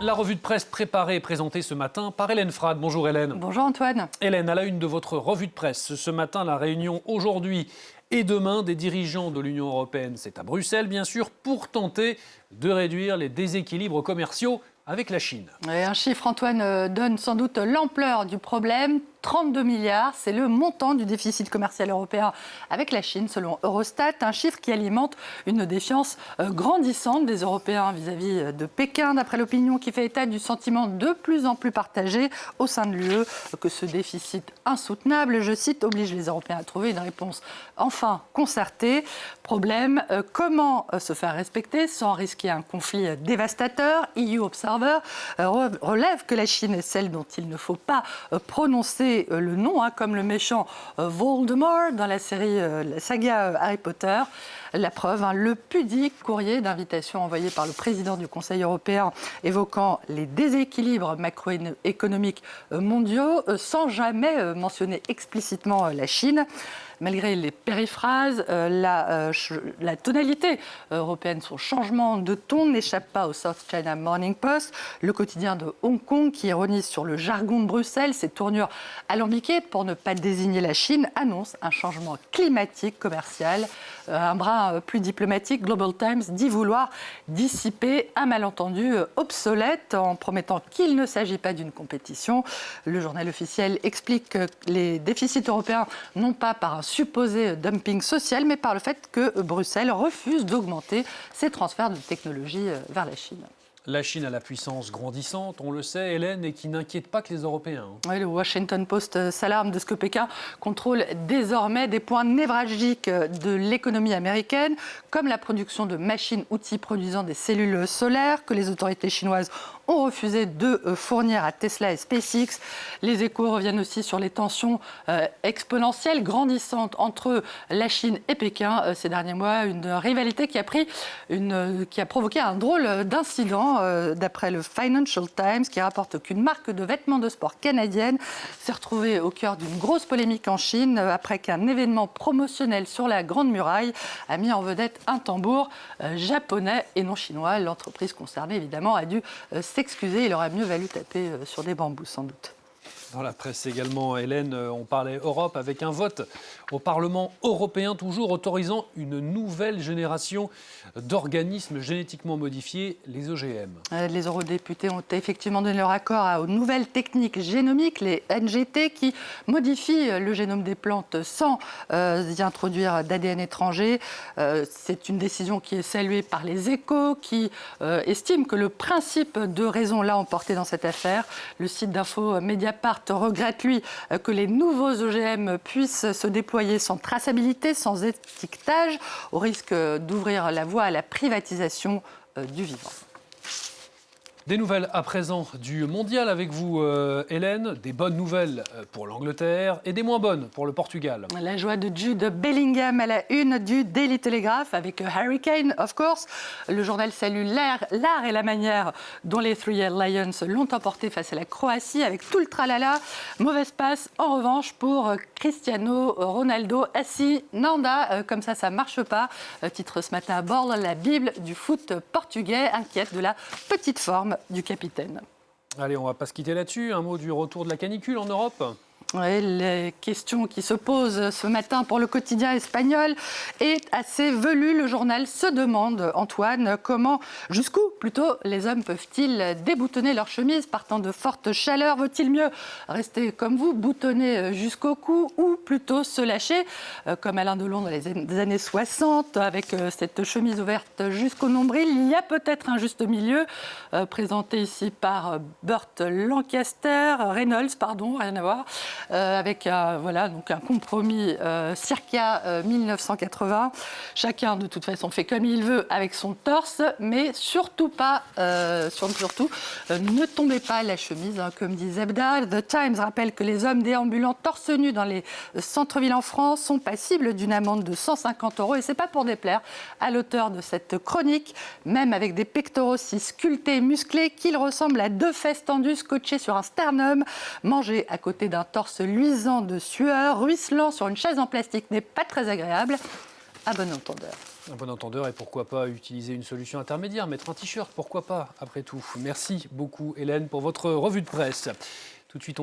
La revue de presse préparée et présentée ce matin par Hélène Frade. Bonjour Hélène. Bonjour Antoine. Hélène, à la une de votre revue de presse, ce matin, la réunion aujourd'hui et demain des dirigeants de l'Union européenne, c'est à Bruxelles bien sûr, pour tenter de réduire les déséquilibres commerciaux avec la Chine. Et un chiffre, Antoine, donne sans doute l'ampleur du problème. 32 milliards, c'est le montant du déficit commercial européen avec la Chine, selon Eurostat. Un chiffre qui alimente une défiance grandissante des Européens vis-à-vis de Pékin, d'après l'opinion qui fait état du sentiment de plus en plus partagé au sein de l'UE que ce déficit insoutenable, je cite, oblige les Européens à trouver une réponse enfin concertée. Problème, comment se faire respecter sans risquer un conflit dévastateur? EU Observer relève que la Chine est celle dont il ne faut pas prononcer le nom, comme le méchant Voldemort dans la série, la saga Harry Potter. La preuve, le pudique courrier d'invitation envoyé par le président du Conseil européen évoquant les déséquilibres macroéconomiques mondiaux sans jamais mentionner explicitement la Chine. Malgré les périphrases, la tonalité européenne, son changement de ton n'échappe pas au South China Morning Post, le quotidien de Hong Kong qui ironise sur le jargon de Bruxelles, ses tournures alambiquées pour ne pas désigner la Chine, annonce un changement climatique commercial. Un bras plus diplomatique, Global Times dit vouloir dissiper un malentendu obsolète en promettant qu'il ne s'agit pas d'une compétition. Le journal officiel explique que les déficits européens n'ont pas par un supposé dumping social, mais par le fait que Bruxelles refuse d'augmenter ses transferts de technologie vers la Chine. La Chine a la puissance grandissante, on le sait, Hélène, et qui n'inquiète pas que les Européens. Oui, le Washington Post s'alarme de ce que Pékin contrôle désormais des points névralgiques de l'économie américaine, comme la production de machines-outils produisant des cellules solaires que les autorités chinoises ont refusé de fournir à Tesla et SpaceX. Les échos reviennent aussi sur les tensions exponentielles, grandissantes entre la Chine et Pékin ces derniers mois. Une rivalité qui a provoqué un drôle d'incident, d'après le Financial Times, qui rapporte qu'une marque de vêtements de sport canadienne s'est retrouvée au cœur d'une grosse polémique en Chine après qu'un événement promotionnel sur la Grande Muraille a mis en vedette un tambour japonais et non chinois. L'entreprise concernée, évidemment, a dû s'excuser. Il aurait mieux valu taper sur des bambous, sans doute. Dans la presse également, Hélène, on parlait Europe avec un vote au Parlement européen, toujours autorisant une nouvelle génération d'organismes génétiquement modifiés, les OGM. Les eurodéputés ont effectivement donné leur accord aux nouvelles techniques génomiques, les NGT, qui modifient le génome des plantes sans y introduire d'ADN étranger. C'est une décision qui est saluée par les Échos, qui estiment que le principe de raison l'a emporté dans cette affaire. Le site d'info Mediapart regrette, lui, que les nouveaux OGM puissent se déployer sans traçabilité, sans étiquetage, au risque d'ouvrir la voie à la privatisation du vivant. Des nouvelles à présent du mondial avec vous, Hélène. Des bonnes nouvelles pour l'Angleterre et des moins bonnes pour le Portugal. La joie de Jude Bellingham à la une du Daily Telegraph avec Harry Kane, of course. Le journal salue l'art et la manière dont les Three Lions l'ont emporté face à la Croatie avec tout le tralala. Mauvaise passe, en revanche, pour Cristiano Ronaldo. Assis, Nanda, comme ça marche pas. Titre ce matin à bord, la Bible du foot portugais, inquiète de la petite forme du capitaine. Allez, on ne va pas se quitter là-dessus. Un mot du retour de la canicule en Europe ? Oui, les questions qui se posent ce matin pour le quotidien espagnol est assez velue. Le journal se demande, Antoine, jusqu'où plutôt les hommes peuvent-ils déboutonner leur chemise partant de fortes chaleurs? Vaut-il mieux rester comme vous, boutonné jusqu'au cou, ou plutôt se lâcher, comme Alain Delon dans les années 60, avec cette chemise ouverte jusqu'au nombril? Il y a peut-être un juste milieu, présenté ici par Burt Lancaster, Reynolds, rien à voir. Avec donc un compromis circa 1980. Chacun, de toute façon, fait comme il veut avec son torse, mais surtout pas, ne tombez pas la chemise, comme dit Zebda. The Times rappelle que les hommes déambulant torse nu dans les centres-villes en France sont passibles d'une amende de 150 €. Et c'est pas pour déplaire à l'auteur de cette chronique, même avec des pectoraux si sculptés et musclés qu'ils ressemblent à deux fesses tendues scotchées sur un sternum. Manger à côté d'un torse luisant de sueur, ruisselant sur une chaise en plastique n'est pas très agréable. À bon entendeur. Un bon entendeur, et pourquoi pas utiliser une solution intermédiaire, mettre un t-shirt, pourquoi pas, après tout. Merci beaucoup Hélène pour votre revue de presse. Tout de suite,